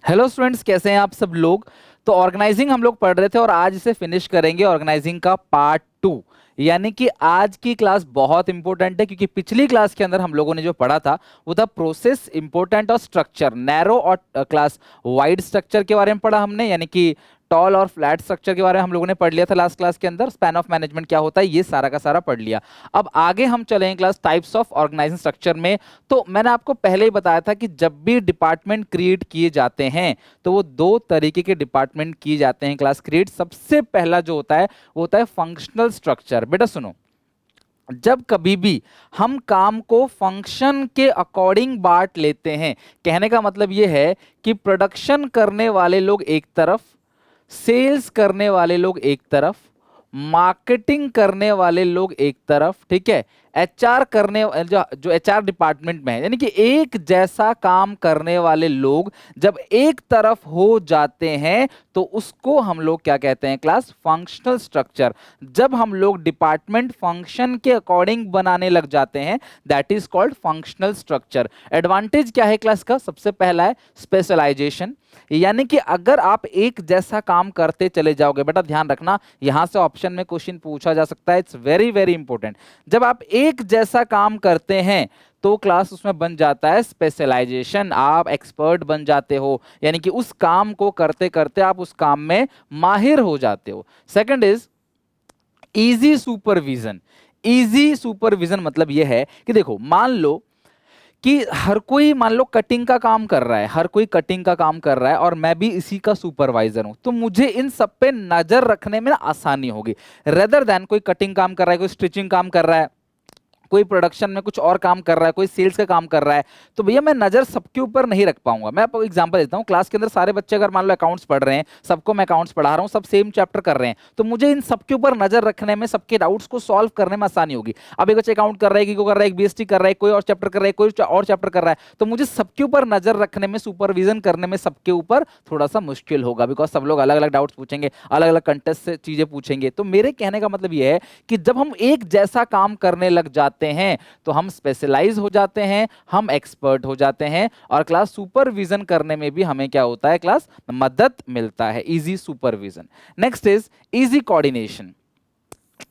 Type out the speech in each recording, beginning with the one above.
Hello students, कैसे हैं आप सब लोग। तो ऑर्गेनाइजिंग हम लोग पढ़ रहे थे और आज इसे फिनिश करेंगे, ऑर्गेनाइजिंग का पार्ट 2। यानी कि आज की क्लास बहुत इंपॉर्टेंट है क्योंकि पिछली क्लास के अंदर हम लोगों ने जो पढ़ा था वो था प्रोसेस इंपॉर्टेंट और स्ट्रक्चर, नैरो और क्लास वाइड स्ट्रक्चर के बारे में पढ़ा हमने, यानी कि टॉल और फ्लैट स्ट्रक्चर के बारे में हम लोगों ने पढ़ लिया था लास्ट क्लास के अंदर। स्पैन ऑफ मैनेजमेंट क्या होता है ये सारा का सारा पढ़ लिया। अब आगे हम चलेंगे class types of organising structure में। तो मैंने आपको पहले ही बताया था कि जब भी डिपार्टमेंट क्रिएट किए जाते हैं तो वो दो तरीके के डिपार्टमेंट किए जाते हैं क्लास क्रिएट। सबसे पहला जो होता है वो होता है फंक्शनल स्ट्रक्चर। बेटा सुनो, जब कभी भी हम काम को फंक्शन के अकॉर्डिंग बांट लेते हैं, कहने का मतलब यह है कि प्रोडक्शन करने वाले लोग एक तरफ, सेल्स करने वाले लोग एक तरफ, मार्केटिंग करने वाले लोग एक तरफ, ठीक है, एचआर करने जो एचआर डिपार्टमेंट में है, यानी कि एक जैसा काम करने वाले लोग जब एक तरफ हो जाते हैं तो उसको हम लोग क्या कहते हैं क्लास, फंक्शनल स्ट्रक्चर। जब हम लोग डिपार्टमेंट फंक्शन के अकॉर्डिंग बनाने लग जाते हैं that is called functional structure. Advantage क्या है क्लास का, सबसे पहला है स्पेशलाइजेशन, यानी कि अगर आप एक जैसा काम करते चले जाओगे, बेटा ध्यान रखना यहां से ऑप्शन में क्वेश्चन पूछा जा सकता है, इट्स वेरी वेरी इंपॉर्टेंट। जब आप एक जैसा काम करते हैं तो क्लास उसमें बन जाता है स्पेशलाइजेशन, आप एक्सपर्ट बन जाते हो, यानी कि उस काम को करते करते आप उस काम में माहिर हो जाते हो। Second is easy supervision. Easy supervision मतलब यह है कि देखो, मान लो कि हर कोई मान लो कटिंग का काम कर रहा है, हर कोई कटिंग का काम कर रहा है और मैं भी इसी का सुपरवाइजर हूं, तो मुझे इन सब पे नजर रखने में आसानी होगी, रेदर देन कोई कटिंग काम कर रहा है, कोई स्टिचिंग काम कर रहा है, कोई प्रोडक्शन में कुछ और काम कर रहा है, कोई सेल्स का काम कर रहा है, तो भैया मैं नजर सबके ऊपर नहीं रख पाऊंगा। मैं आपको एग्जांपल देता हूं, क्लास के अंदर सारे बच्चे अगर मान लो अकाउंट्स पढ़ रहे हैं, सबको मैं अकाउंट्स पढ़ा रहा हूं, सब सेम चैप्टर कर रहे हैं, तो मुझे इन सबके ऊपर नजर रखने में, सबके डाउट्स को सॉल्व करने में आसानी होगी। अब एक बच्चा अकाउंट कर रहा है, को कर रहा है, एक बीएसटी कर रहा है, कोई और चैप्टर कर रहा है, कोई और चैप्टर कर रहा है, तो मुझे सबके ऊपर नजर रखने में, सुपरविजन करने में सबके ऊपर थोड़ा सा मुश्किल होगा, बिकॉज सब लोग अलग अलग डाउट्स पूछेंगे, अलग अलग कंटेस्ट से चीजें पूछेंगे। तो मेरे कहने का मतलब यह है कि जब हम एक जैसा काम करने लग जाते हैं तो हम स्पेशलाइज हो जाते हैं, हम एक्सपर्ट हो जाते हैं, और क्लास सुपरविजन करने में भी हमें क्या होता है क्लास, मदद मिलता है, easy supervision. Next is easy coordination.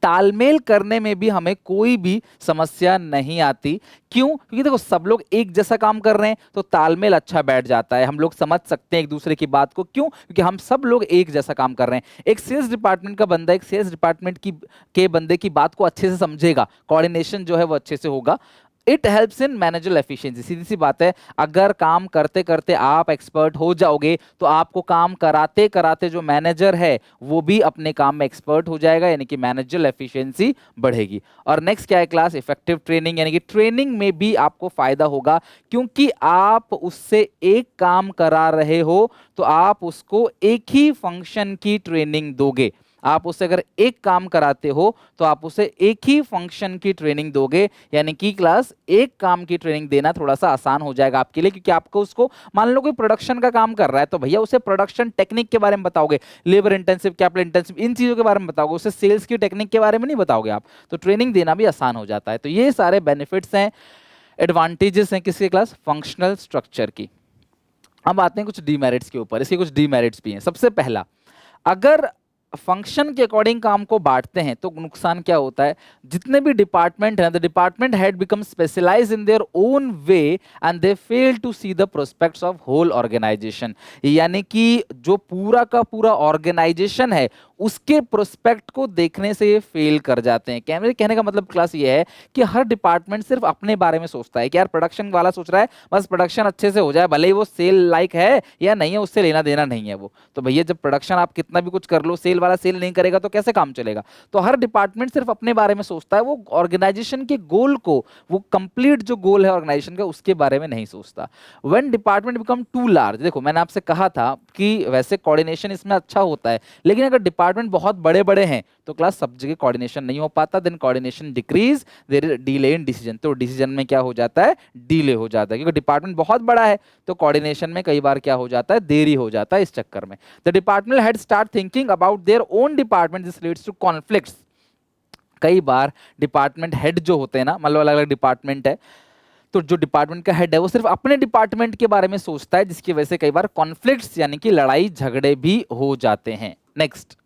तालमेल करने में भी हमें कोई भी समस्या नहीं आती। क्यों? क्योंकि देखो सब लोग एक जैसा काम कर रहे हैं तो तालमेल अच्छा बैठ जाता है, हम लोग समझ सकते हैं एक दूसरे की बात को। क्यों? क्योंकि हम सब लोग एक जैसा काम कर रहे हैं। एक सेल्स डिपार्टमेंट का बंदा एक सेल्स डिपार्टमेंट की के बंदे की बात को अच्छे से समझेगा, कोऑर्डिनेशन जो है वो अच्छे से होगा। It helps in manager efficiency. सीधी सी बात है, अगर काम करते करते आप एक्सपर्ट हो जाओगे तो आपको काम कराते कराते जो मैनेजर है वो भी अपने काम में एक्सपर्ट हो जाएगा, यानी कि मैनेजर एफिशिएंसी बढ़ेगी। और नेक्स्ट क्या है क्लास, इफेक्टिव ट्रेनिंग, यानी कि ट्रेनिंग में भी आपको फायदा होगा, क्योंकि आप उससे एक काम करा रहे हो तो आप उसको एक ही फंक्शन की ट्रेनिंग दोगे। आप उससे अगर एक काम कराते हो तो आप उसे एक ही फंक्शन की ट्रेनिंग दोगे, यानी कि क्लास एक काम की ट्रेनिंग देना थोड़ा सा आसान हो जाएगा आपके लिए, क्योंकि आपको उसको, मान लो कोई प्रोडक्शन का काम कर रहा है तो भैया उसे प्रोडक्शन टेक्निक के बारे में बताओगे, लेबर इंटेंसिव, कैपिटल इंटेंसिव, इन चीजों के बारे में बताओगे, उसे सेल्स की टेक्निक के बारे में नहीं बताओगे आप, तो ट्रेनिंग देना भी आसान हो जाता है। तो ये सारे बेनिफिट्स हैं, एडवांटेजेस हैं किसके क्लास, फंक्शनल स्ट्रक्चर की। अब आते हैं कुछ डीमेरिट्स के ऊपर, इसके कुछ डीमेरिट्स भी हैं। सबसे पहला, अगर फंक्शन के अकॉर्डिंग काम को बांटते हैं तो नुकसान क्या होता है, जितने भी डिपार्टमेंट हैं, the department head become specialise in their own way and they fail to see the prospects of whole organisation. यानी कि जो पूरा का पूरा ऑर्गेनाइजेशन है उसके प्रोस्पेक्ट को देखने से ये फेल कर जाते हैं। कहने का मतलब क्लास ये है कि हर डिपार्टमेंट सिर्फ अपने बारे में सोचता है कि यार प्रोडक्शन वाला सोच रहा है बस प्रोडक्शन अच्छे से हो जाए, भले ही वो सेल लाइक है या नहीं है, उससे लेना देना नहीं है वो। तो भैया जब प्रोडक्शन आप कितना भी कुछ कर लो, सेल वाला सेल नहीं करेगा तो कैसे काम चलेगा। तो हर डिपार्टमेंट सिर्फ अपने बारे में सोचता है, वो ऑर्गेनाइजेशन के गोल को, वो कंप्लीट जो गोल है ऑर्गेनाइजेशन का उसके बारे में नहीं सोचता। When department become too large, देखो मैंने आपसे कहा था कि वैसे कोऑर्डिनेशन इसमें अच्छा होता है, लेकिन अगर डिपार्टमेंट बहुत बड़े बड़े हैं तो क्लास सब जगह कोऑर्डिनेशन नहीं हो पाता, then coordination decrease, there is delay in decision. तो डिसीजन में क्या हो जाता है, डिले हो जाता है, क्योंकि डिपार्टमेंट बहुत बड़ा है तो कोऑर्डिनेशन में कई बार क्या हो जाता है, देरी हो जाता है। इस चक्कर में the department head start thinking about their own department, this leads to conflicts. कई बार डिपार्टमेंट हेड जो होते हैं ना, मतलब अलग अलग डिपार्टमेंट है, तो जो डिपार्टमेंट का हेड है वो सिर्फ अपने डिपार्टमेंट के बारे में सोचता है, जिसकी वजह से कई बार कॉन्फ्लिक्ट्स यानी कि लड़ाई झगड़े भी हो जाते हैं। Next,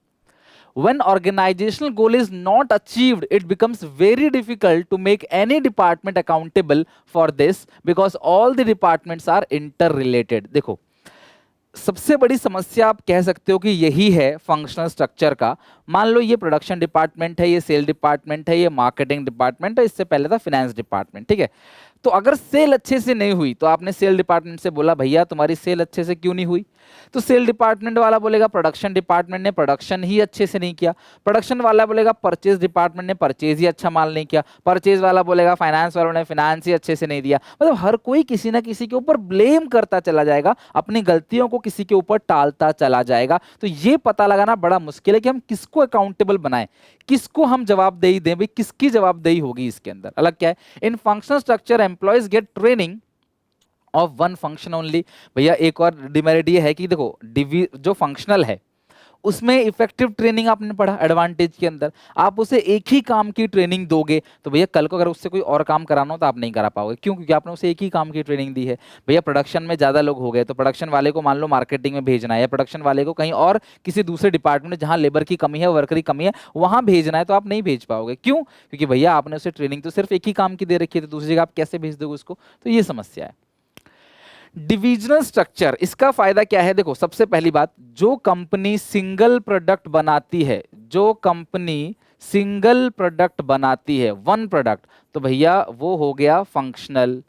when organizational goal is not achieved, it becomes very difficult to make any department accountable for this because all the departments are interrelated। देखो, सबसे बड़ी समस्या आप कह सकते हो कि यही है फंक्शनल स्ट्रक्चर का। मान लो ये प्रोडक्शन डिपार्टमेंट है, ये सेल डिपार्टमेंट है, ये मार्केटिंग डिपार्टमेंट है, इससे पहले था फाइनेंस डिपार्टमेंट, ठीक है। तो अगर सेल अच्छे से नहीं हुई तो आपने सेल डिपार्टमेंट से बोला भैया तुम्हारी सेल अच्छे से क्यों नहीं हुई, तो सेल डिपार्टमेंट वाला बोलेगा प्रोडक्शन डिपार्टमेंट ने प्रोडक्शन ही अच्छे से नहीं किया। प्रोडक्शन वाला बोलेगा परचेज डिपार्टमेंट ने परचेज ही अच्छा माल नहीं किया। परचेज वाला बोलेगा फाइनेंस वालों ने फाइनेंस ही अच्छे से नहीं दिया। मतलब हर कोई किसी ना किसी के ऊपर ब्लेम करता चला जाएगा, अपनी गलतियों को किसी के ऊपर टालता चला जाएगा। तो ये पता लगाना बड़ा मुश्किल है कि हम किसको अकाउंटेबल बनाएं, किसको हम जवाबदेही दें, भाई किसकी जवाबदेही होगी इसके अंदर। अलग क्या है, in functional structure employees get training of one function only. भैया एक और डिमेरिट ये है कि देखो जो फंक्शनल है उसमें इफेक्टिव ट्रेनिंग आपने पढ़ा एडवांटेज के अंदर, आप उसे एक ही काम की ट्रेनिंग दोगे तो भैया कल को अगर उससे कोई और काम कराना हो तो आप नहीं करा पाओगे। क्यों? क्योंकि आपने उसे एक ही काम की ट्रेनिंग दी है। भैया प्रोडक्शन में ज़्यादा लोग हो गए तो प्रोडक्शन वाले को मान लो मार्केटिंग में भेजना है, या प्रोडक्शन वाले को कहीं और किसी दूसरे डिपार्टमेंट में जहाँ लेबर की कमी है, वर्कर की कमी है, वहाँ भेजना है, तो आप नहीं भेज पाओगे। क्यों? क्योंकि भैया आपने उसे ट्रेनिंग तो सिर्फ एक ही काम की दे रखी है, तो दूसरी जगह आप कैसे भेज दोगे उसको। तो ये समस्या है। डिविजनल स्ट्रक्चर, इसका फायदा क्या है? देखो सबसे पहली बात, जो कंपनी सिंगल प्रोडक्ट बनाती है, जो कंपनी सिंगल प्रोडक्ट बनाती है, वन प्रोडक्ट, तो भैया वो हो गया फंक्शनल।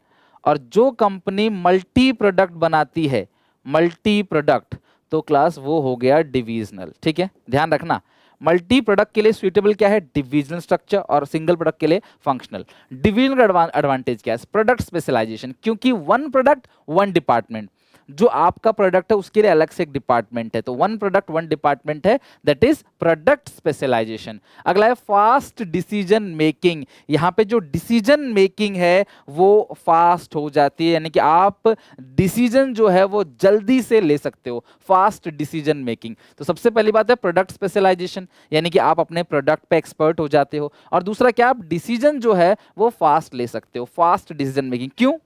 और जो कंपनी मल्टी प्रोडक्ट बनाती है, मल्टी प्रोडक्ट, तो क्लास वो हो गया डिविजनल। ठीक है, ध्यान रखना, मल्टी प्रोडक्ट के लिए सुइटेबल क्या है? डिविजनल स्ट्रक्चर, और सिंगल प्रोडक्ट के लिए फंक्शनल। डिवीजन का एडवांटेज क्या है? प्रोडक्ट स्पेशलाइजेशन, क्योंकि वन प्रोडक्ट वन डिपार्टमेंट, जो आपका प्रोडक्ट है उसके लिए अलग से एक डिपार्टमेंट है, तो वन प्रोडक्ट वन डिपार्टमेंट है, दैट इज प्रोडक्ट स्पेशलाइजेशन। अगला है फास्ट डिसीजन मेकिंग। यहाँ पे जो डिसीजन मेकिंग है वो फास्ट हो जाती है, यानी कि आप डिसीजन जो है वो जल्दी से ले सकते हो, फास्ट डिसीजन मेकिंग। तो सबसे पहली बात है प्रोडक्ट स्पेशलाइजेशन, यानी कि आप अपने प्रोडक्ट पे एक्सपर्ट हो जाते हो। और दूसरा क्या, आप डिसीजन जो है वो फास्ट ले सकते हो, फास्ट डिसीजन मेकिंग। क्यों?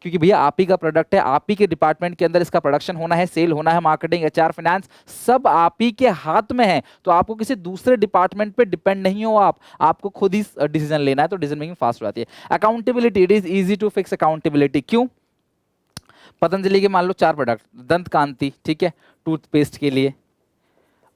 क्योंकि भैया आप ही का प्रोडक्ट है, आप ही के डिपार्टमेंट के अंदर इसका प्रोडक्शन होना है, सेल होना है, मार्केटिंग, एचआर, फाइनेंस, सब आप ही के हाथ में है। तो आपको किसी दूसरे डिपार्टमेंट पे डिपेंड नहीं हो, आपको खुद ही डिसीजन लेना है, तो डिसीजन मेकिंग फास्ट हो जाती है। Accountability, it is easy to fix accountability. क्यों? पतंजलि के मान लो 4 प्रोडक्ट, दंत कांति, ठीक है, टूथपेस्ट के लिए,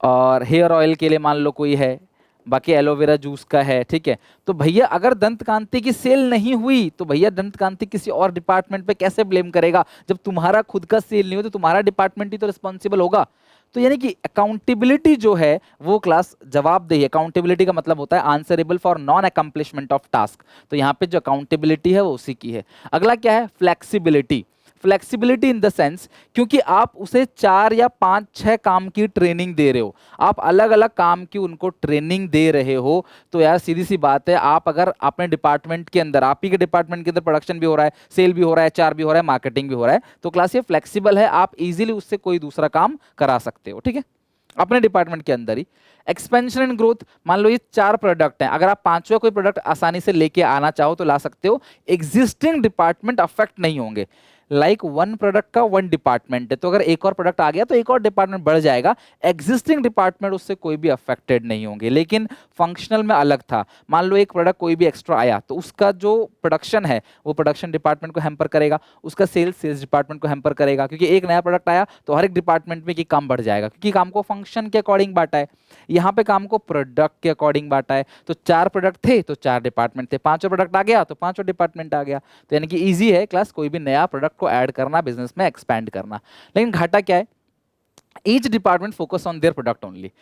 और हेयर ऑयल के लिए मान लो कोई है, बाकी एलोवेरा जूस का है, ठीक है। तो भैया अगर दंत कांति की सेल नहीं हुई तो भैया दंत कांति किसी और डिपार्टमेंट पे कैसे ब्लेम करेगा? जब तुम्हारा खुद का सेल नहीं हो तो तुम्हारा डिपार्टमेंट ही तो रिस्पॉन्सिबल होगा। तो यानी कि अकाउंटेबिलिटी जो है वो क्लास जवाबदेही। अकाउंटेबिलिटी का मतलब होता है answerable for non accomplishment of task. तो यहाँ पे जो अकाउंटेबिलिटी है वो उसी की है। अगला क्या है? Flexibility. Flexibility in the sense, क्योंकि आप उसे 4 या 5, 6 काम की ट्रेनिंग दे रहे हो, आप अलग अलग काम की उनको ट्रेनिंग दे रहे हो, तो यार सीधी सी बात है, आप अगर अपने डिपार्टमेंट के अंदर, आप ही के डिपार्टमेंट के अंदर प्रोडक्शन भी हो रहा है, सेल भी हो रहा है, एचआर भी हो रहा है, मार्केटिंग भी हो रहा है, तो क्लास ये फ्लेक्सिबल है, आप इजीली उससे कोई दूसरा काम करा सकते हो। ठीक है, अपने डिपार्टमेंट के अंदर ही। एक्सपेंशन एंड ग्रोथ, मान लो ये 4 प्रोडक्ट हैं, अगर आप 5वां कोई प्रोडक्ट आसानी से लेके आना चाहो तो ला सकते हो, एग्जिस्टिंग डिपार्टमेंट अफेक्ट नहीं होंगे। लाइक वन प्रोडक्ट का वन डिपार्टमेंट है, तो अगर एक और प्रोडक्ट आ गया तो एक और डिपार्टमेंट बढ़ जाएगा, एग्जिस्टिंग डिपार्टमेंट उससे कोई भी अफेक्टेड नहीं होंगे। लेकिन फंक्शनल में अलग था, मान लो एक प्रोडक्ट कोई भी एक्स्ट्रा आया तो उसका जो प्रोडक्शन है वो प्रोडक्शन डिपार्टमेंट को हैम्पर करेगा, उसका सेल्स डिपार्टमेंट को हैम्पर करेगा, क्योंकि एक नया प्रोडक्ट आया तो हर एक डिपार्टमेंट में कि काम बढ़ जाएगा, क्योंकि काम को फंक्शन के अकॉर्डिंग बांटा है, यहाँ पे काम को प्रोडक्ट के अकॉर्डिंग बांटा है। तो 4 प्रोडक्ट थे तो 4 डिपार्टमेंट थे, 5वां प्रोडक्ट आ गया तो 5वां डिपार्टमेंट आ गया। तो यानी कि ईजी है क्लास कोई भी नया प्रोडक्ट को ऐड करना, बिजनेस में एक्सपैंड करना। लेकिन घाटा क्या है? Each department focus on their product only.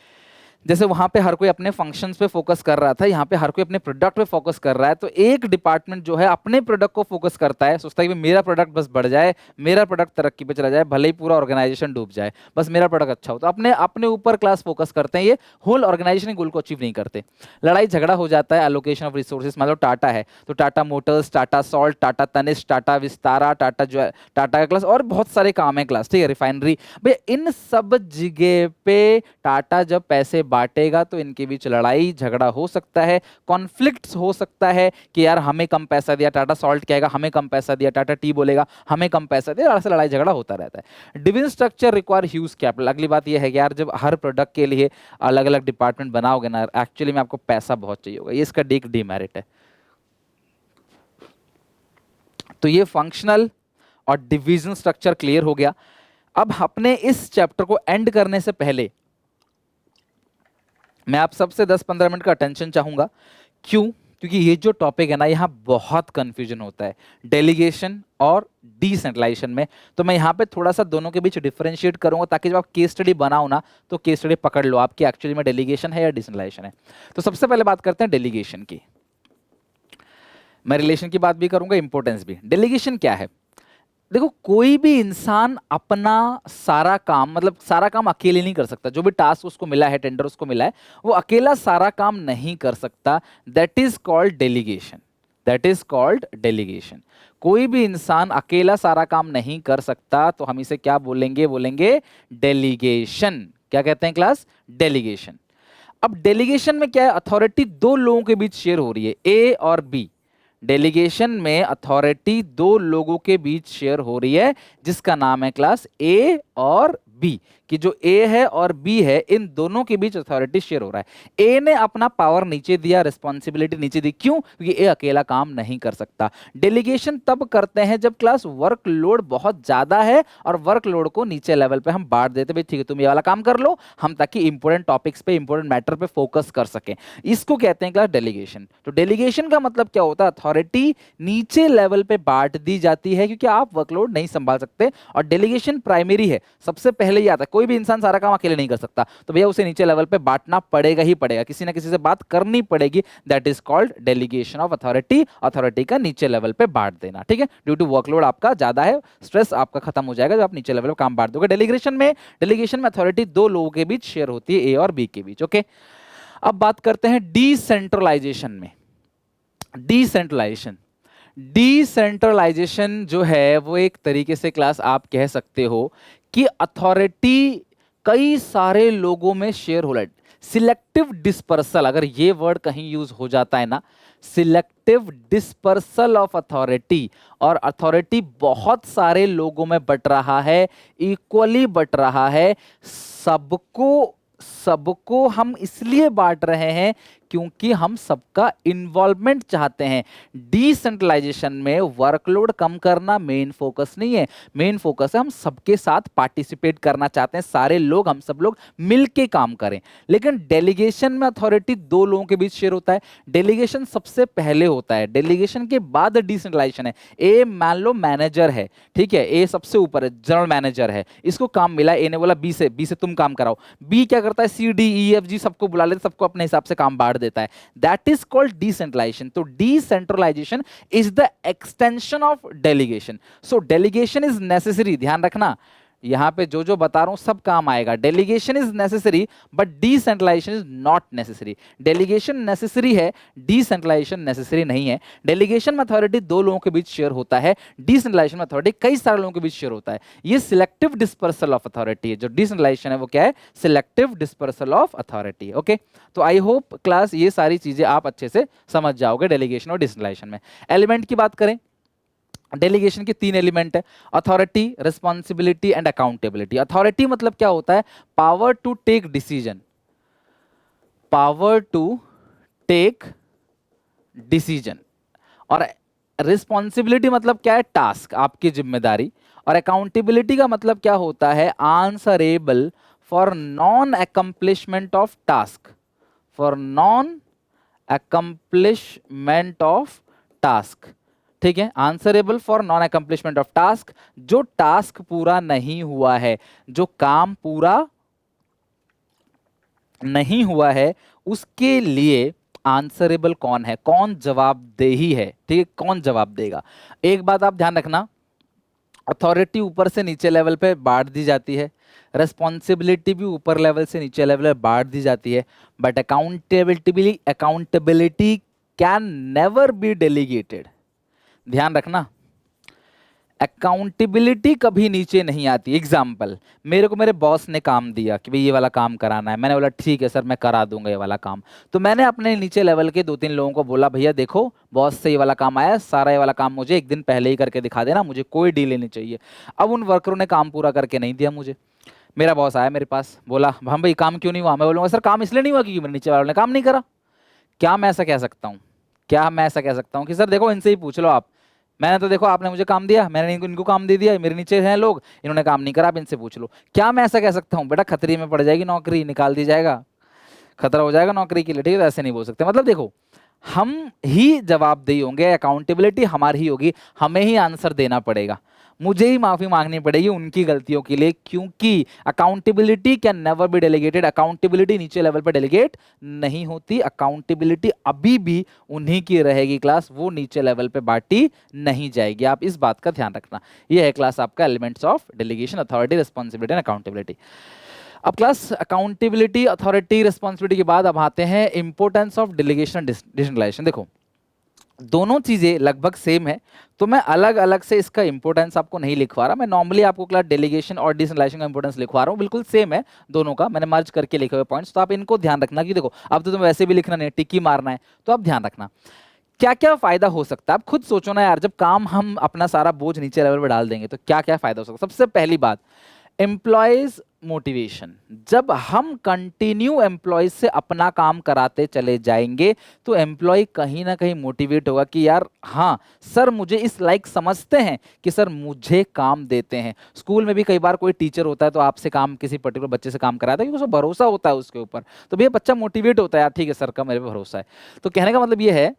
जैसे वहां पे हर कोई अपने फंक्शंस पे फोकस कर रहा था, यहाँ पे हर कोई अपने प्रोडक्ट पे फोकस कर रहा है। तो एक डिपार्टमेंट जो है अपने प्रोडक्ट को फोकस करता है, सोचता है कि मेरा प्रोडक्ट बस बढ़ जाए, मेरा प्रोडक्ट तरक्की पे चला जाए, भले ही पूरा ऑर्गेनाइजेशन डूब जाए, बस मेरा प्रोडक्ट अच्छा हो। तो अपने अपने ऊपर क्लास फोकस करते हैं, ये होल ऑर्गेनाइजेशन गोल को अचीव नहीं करते। लड़ाई झगड़ा हो जाता है एलोकेशन ऑफ रिसोर्सेज। मान लो टाटा है तो टाटा मोटर्स, टाटा सॉल्ट, टाटा तनिष्क, टाटा विस्तारा, टाटा जो टाटा का क्लास, और बहुत सारे काम है क्लास, ठीक है, रिफाइनरी। भैया इन सब जगह पे टाटा जब पैसे बांटेगा तो इनके बीच लड़ाई झगड़ा हो सकता है, कॉन्फ्लिक्ट्स हो सकता है कि यार हमें कम पैसा दिया, टाटा सॉल्ट कहेगा हमें कम पैसा दिया, टाटा टी बोलेगा हमें कम पैसा दिया, ऐसे लड़ाई झगड़ा होता रहता है। Division structure require huge capital. अगली बात यह है कि यार जब हर प्रोडक्ट के लिए अलग अलग डिपार्टमेंट बनाओगे ना, एक्चुअली में आपको पैसा बहुत चाहिए होगा, ये इसका एक डिमेरिट है। तो ये फंक्शनल और डिवीजन स्ट्रक्चर क्लियर हो गया। अब अपने इस चैप्टर को एंड करने से पहले मैं आप सबसे 10-15 मिनट का अटेंशन चाहूंगा। क्यों? क्योंकि ये जो टॉपिक है ना, यहां बहुत कंफ्यूजन होता है डेलीगेशन और डिसेंट्रलाइजेशन में। तो मैं यहां पे थोड़ा सा दोनों के बीच डिफरेंशिएट करूंगा ताकि जब आप केस स्टडी बनाओ ना, तो केस स्टडी पकड़ लो आपकी एक्चुअली में डेलीगेशन है या डिसेंट्रलाइजेशन है। तो सबसे पहले बात करते हैं डेलीगेशन की। मैं रिलेशन की बात भी करूंगा, इंपॉर्टेंस भी। डेलीगेशन क्या है? देखो, कोई भी इंसान अपना सारा काम, मतलब सारा काम अकेले नहीं कर सकता। जो भी टास्क उसको मिला है, टेंडर उसको मिला है, वो अकेला सारा काम नहीं कर सकता। That is called delegation. That is called delegation. कोई भी इंसान अकेला सारा काम नहीं कर सकता, तो हम इसे क्या बोलेंगे? बोलेंगे डेलीगेशन। क्या कहते हैं क्लास? डेलीगेशन। अब डेलीगेशन में क्या है? अथॉरिटी दो लोगों के बीच शेयर हो रही है, ए और बी। डेलीगेशन में अथॉरिटी दो लोगों के बीच शेयर हो रही है, जिसका नाम है क्लास ए और बी। कि जो ए है और बी है, इन दोनों के बीच अथॉरिटी शेयर हो रहा है। ए ने अपना पावर नीचे दिया, रिस्पॉन्सिबिलिटी नीचे दी। क्यों? क्योंकि ए अकेला काम नहीं कर सकता। डेलीगेशन तब करते हैं जब क्लास वर्कलोड बहुत ज्यादा है और वर्कलोड को नीचे लेवल पे हम बांट देते, भाई ठीक है तुम ये वाला काम कर लो, हम ताकि इंपॉर्टेंट टॉपिक्स पे, इंपॉर्टेंट मैटर पे फोकस कर सकें। इसको कहते हैं क्लास डेलीगेशन। तो डेलीगेशन का मतलब क्या होता है? अथॉरिटी नीचे लेवल पे बांट दी जाती है क्योंकि आप वर्कलोड नहीं संभाल सकते, और डेलीगेशन प्राइमरी है। सबसे पहले ही आता है, कोई भी इंसान सारा काम अकेले नहीं कर सकता, तो भैया उसे नीचे लेवल पे बांटना पड़ेगा ही पड़ेगा, किसी ना किसी से बात करनी पड़ेगी। That is called delegation of authority. Authority का नीचे लेवल पे बांट देना, ठीक है। ड्यू टू वर्कलोड आपका ज्यादा है, स्ट्रेस आपका खत्म हो जाएगा जब आप नीचे लेवल पे काम बांट दोगे। डेलीगेशन में अथॉरिटी दो लोगों के बीच शेयर होती है, ए और बी के बीच, ओके। अब बात करते हैं डिसेंट्रलाइजेशन में। डिसेंट्रलाइजेशन डिसेंट्रलाइजेशन जो है वो एक तरीके से क्लास आप कह सकते हो कि अथॉरिटी कई सारे लोगों में शेयर हो रहा है। सिलेक्टिव डिस्पर्सल, अगर ये वर्ड कहीं यूज हो जाता है ना, सिलेक्टिव डिस्पर्सल ऑफ अथॉरिटी, और अथॉरिटी बहुत सारे लोगों में बट रहा है, इक्वली बट रहा है। सबको सबको हम इसलिए बांट रहे हैं क्योंकि हम सबका इन्वॉल्वमेंट चाहते हैं। डिसेंट्रलाइजेशन में वर्कलोड कम करना मेन फोकस नहीं है, मेन फोकस है हम सबके साथ पार्टिसिपेट करना चाहते हैं, सारे लोग, हम सब लोग मिलके काम करें। लेकिन डेलीगेशन में अथॉरिटी दो लोगों के बीच शेयर होता है। डेलीगेशन सबसे पहले होता है, डेलीगेशन के बाद डिसेंट्रलाइजेशन है। ए मान लो मैनेजर है, ठीक है, ए सबसे ऊपर है, जनरल मैनेजर है, इसको काम मिला, ए ने बोला बी से तुम काम कराओ। बी क्या करता है? C D E F G सबको बुला लेते, सबको अपने हिसाब से काम बांट देता है। That is called decentralization. तो decentralization is the extension of delegation. So delegation is necessary, ध्यान रखना, यहां पे जो जो बता रहा हूं सब काम आएगा। Delegation is necessary but decentralisation is not necessary. Delegation necessary है, डिसेंट्रलाइजेशन नेसेसरी नहीं है। डेलीगेशन में अथॉरिटी दो लोगों के बीच शेयर होता है, डिसेंट्रलाइजेशन में अथॉरिटी कई सारे लोगों के बीच शेयर होता है। ये सिलेक्टिव डिस्पर्सल ऑफ अथॉरिटी है। जो डिसेंट्रलाइजेशन है वो क्या है? Selective dispersal of authority, okay. तो आई होप क्लास ये सारी चीजें आप अच्छे से समझ जाओगे डेलीगेशन और डिसेंट्रलाइजेशन में। एलिमेंट की बात करें, डेलीगेशन के तीन एलिमेंट है, authority, responsibility and accountability. Authority मतलब क्या होता है? Power to take decision, power to take decision. और रिस्पॉन्सिबिलिटी मतलब क्या है? टास्क, आपकी जिम्मेदारी। और अकाउंटेबिलिटी का मतलब क्या होता है? Answerable for non accomplishment of task, for non accomplishment of task, ठीक है। Answerable for non accomplishment of task, जो टास्क पूरा नहीं हुआ है, जो काम पूरा नहीं हुआ है, उसके लिए आंसरेबल कौन है? कौन जवाबदेही है, ठीक है, कौन जवाब देगा। एक बात आप ध्यान रखना, अथॉरिटी ऊपर से नीचे लेवल पे बांट दी जाती है, रेस्पॉन्सिबिलिटी भी ऊपर लेवल से नीचे लेवल पे बांट दी जाती है, but accountability can never be delegated. ध्यान रखना, अकाउंटेबिलिटी कभी नीचे नहीं आती। एग्जाम्पल, मेरे को मेरे बॉस ने काम दिया कि भाई ये वाला काम कराना है, मैंने बोला ठीक है सर मैं करा दूंगा ये वाला काम। तो मैंने अपने नीचे लेवल के 2-3 लोगों को बोला भैया देखो बॉस से ये वाला काम आया है, सारा ये वाला काम मुझे एक दिन पहले ही करके दिखा देना, मुझे कोई डीले नहीं चाहिए। अब उन वर्करों ने काम पूरा करके नहीं दिया मुझे। मेरा बॉस आया मेरे पास, बोला हम भाई काम क्यों नहीं हुआ? मैं बोलूँगा सर काम इसलिए नहीं हुआ क्योंकि मेरे नीचे वालों ने काम नहीं करा। क्या मैं ऐसा कह सकता हूँ? क्या मैं ऐसा कह सकता हूँ कि सर देखो इनसे ही पूछ लो आप, मैंने तो देखो आपने मुझे काम दिया, मैंने इनको काम दे दिया, मेरे नीचे हैं लोग, इन्होंने काम नहीं करा, आप इनसे पूछ लो। क्या मैं ऐसा कह सकता हूँ? बेटा खतरे में पड़ जाएगी नौकरी, निकाल दी जाएगा, खतरा हो जाएगा नौकरी के लिए, ठीक है? तो ऐसे नहीं बोल सकते। मतलब देखो हम ही जवाबदेही होंगे, अकाउंटेबिलिटी हमारी ही होगी, हमें ही आंसर देना पड़ेगा, मुझे ही माफी मांगनी पड़ेगी उनकी गलतियों के लिए, क्योंकि accountability can never be delegated. Accountability नीचे लेवल पर डेलीगेट नहीं होती, अकाउंटेबिलिटी अभी भी उन्हीं की रहेगी क्लास, वो नीचे लेवल पे बांटी नहीं जाएगी। आप इस बात का ध्यान रखना। ये है क्लास आपका elements of delegation, authority, responsibility and accountability. अब क्लास अकाउंटेबिलिटी, अथॉरिटी, रिस्पॉन्सिबिलिटी के बाद अब आते हैं इंपॉर्टेंस ऑफ डेलीगेशन, डिसेंट्रलाइजेशन। देखो दोनों चीजें लगभग सेम है, तो मैं अलग अलग से इसका इंपॉर्टेंस आपको नहीं लिखवा रहा। मैं नॉर्मली आपको क्लास डेलीगेशन और डिसेंट्रलाइजेशन का इंपॉर्टेंस लिखवा रहा हूँ, बिल्कुल सेम है दोनों का, मैंने मर्ज करके लिखे हुए पॉइंट्स, तो आप इनको ध्यान रखना कि देखो अब तो तुम्हें वैसे भी लिखना नहीं, टिक ही मारना है, तो आप ध्यान रखना क्या क्या फायदा हो सकता है। आप खुद सोचो ना यार, जब काम हम अपना सारा बोझ नीचे लेवल पर डाल देंगे तो क्या क्या फायदा हो सकता है। सबसे पहली बात, एम्प्लॉयज मोटिवेशन। जब हम कंटिन्यू एम्प्लॉयज से अपना काम कराते चले जाएंगे तो एम्प्लॉय कहीं ना कहीं मोटिवेट होगा कि यार हाँ सर मुझे इस लायक समझते हैं कि सर मुझे काम देते हैं। स्कूल में भी कई बार कोई टीचर होता है तो आपसे काम, किसी पर्टिकुलर बच्चे से काम कराता है क्योंकि उसको भरोसा होता है उसके ऊपर, तो भैया बच्चा मोटिवेट होता है यार ठीक है सर का मेरे पे भरोसा है। तो कहने का मतलब ये है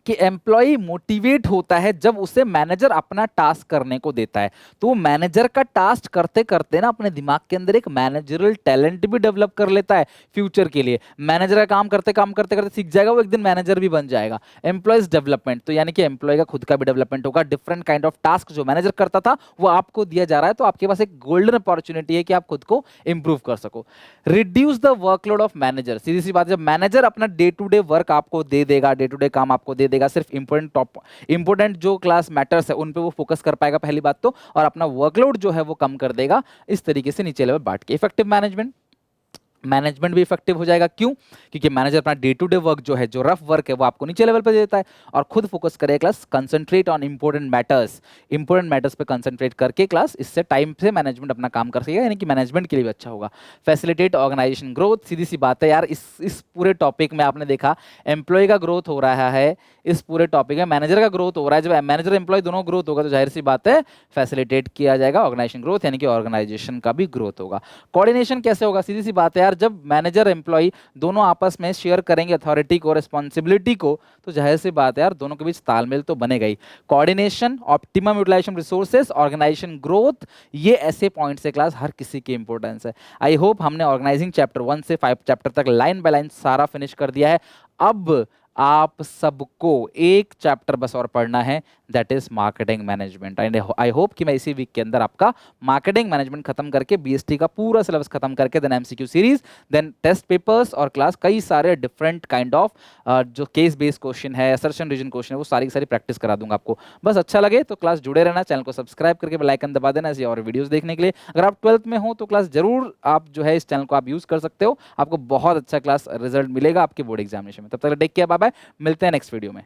कि एम्प्लॉय मोटिवेट होता है जब उसे मैनेजर अपना टास्क करने को देता है, तो वो मैनेजर का टास्क करते करते ना अपने दिमाग के अंदर एक मैनेजरल टैलेंट भी डेवलप कर लेता है फ्यूचर के लिए। मैनेजर का काम करते करते सीख जाएगा, वो एक दिन मैनेजर भी बन जाएगा। एम्प्लॉयज डेवलपमेंट, तो यानी कि एम्प्लॉय का खुद का भी डेवलपमेंट होगा, डिफरेंट काइंड ऑफ टास्क जो मैनेजर करता था वो आपको दिया जा रहा है, तो आपके पास एक गोल्डन अपॉर्चुनिटी है कि आप खुद को इंप्रूव कर सको। Reduce the workload of manager, सीधी सी बात है, जब मैनेजर अपना डे टू डे वर्क आपको दे देगा, डे टू डे काम आपको दे देगा, सिर्फ इंपोर्टेंट जो क्लास मैटर्स है उन पे वो फोकस कर पाएगा पहली बात तो, और अपना वर्कलोड जो है वो कम कर देगा। इस तरीके से नीचे लेवल बांट के इफेक्टिव मैनेजमेंट भी इफेक्टिव हो जाएगा। क्यों? क्योंकि मैनेजर अपना डे टू डे वर्क जो है, जो रफ वर्क है वो आपको नीचे लेवल पर देता है और खुद फोकस करेगा class, concentrate on important matters पे कंसंट्रेट करके क्लास इससे टाइम से मैनेजमेंट अपना काम कर सकेगा, यानी कि मैनेजमेंट के लिए भी अच्छा होगा। फैसिलिटेट ऑर्गेनाइजेशन ग्रोथ, सीधी सी बात है यार, इस पूरे टॉपिक में आपने देखा एम्प्लॉय का ग्रोथ हो रहा है, इस पूरे टॉपिक में मैनेजर का ग्रोथ हो रहा है। जब मैनेजर एम्प्लॉय दोनों ग्रोथ होगा तो जाहिर सी बात है फैसिलिटेट किया जाएगा ऑर्गेनाइजेशन ग्रोथ, यानी कि ऑर्गेनाइजेशन का भी ग्रोथ होगा। कोऑर्डिनेशन कैसे होगा? सीधी सी बात है यार, जब मैनेजर एम्प्लॉय दोनों आपस में शेयर करेंगे अथॉरिटी को, रिस्पॉन्सिबिलिटी को, तो जाहिर सी बात है यार दोनों के बीच तालमेल तो बनेगा ही। Coordination, optimum utilization resources, organization growth, ये ऐसे पॉइंट्स है क्लास हर किसी की इंपॉर्टेंस है। आई होप हमने ऑर्गेनाइजिंग चैप्टर 1 से 5 चैप्टर तक लाइन बाय लाइन सारा फिनिश कर दिया है। अब आप सबको एक चैप्टर बस और पढ़ना है, that is marketing management. And I hope कि मैं इसी वीक के अंदर आपका मार्केटिंग मैनेजमेंट खत्म करके बीएसटी का पूरा सिलेबस खत्म करके then MCQ series, then test papers और क्लास कई सारे डिफरेंट काइंड ऑफ जो केस बेस्ड क्वेश्चन है, असर्शन रीजन क्वेश्चन है, वो सारी की सारी प्रैक्टिस करा दूंगा आपको। बस अच्छा लगे तो क्लास जुड़े रहना, चैनल को सब्सक्राइब करके बेल आइकन दबा देना ऐसी और वीडियोस देखने के लिए। अगर आप 12th में हो तो क्लास जरूर आप जो है इस चैनल को आप यूज कर सकते हो, आपको बहुत अच्छा क्लास रिजल्ट मिलेगा आपके बोर्ड एग्जामिनेशन में। तब तक टेक केयर, बाय बाय, मिलते हैं नेक्स्ट वीडियो में।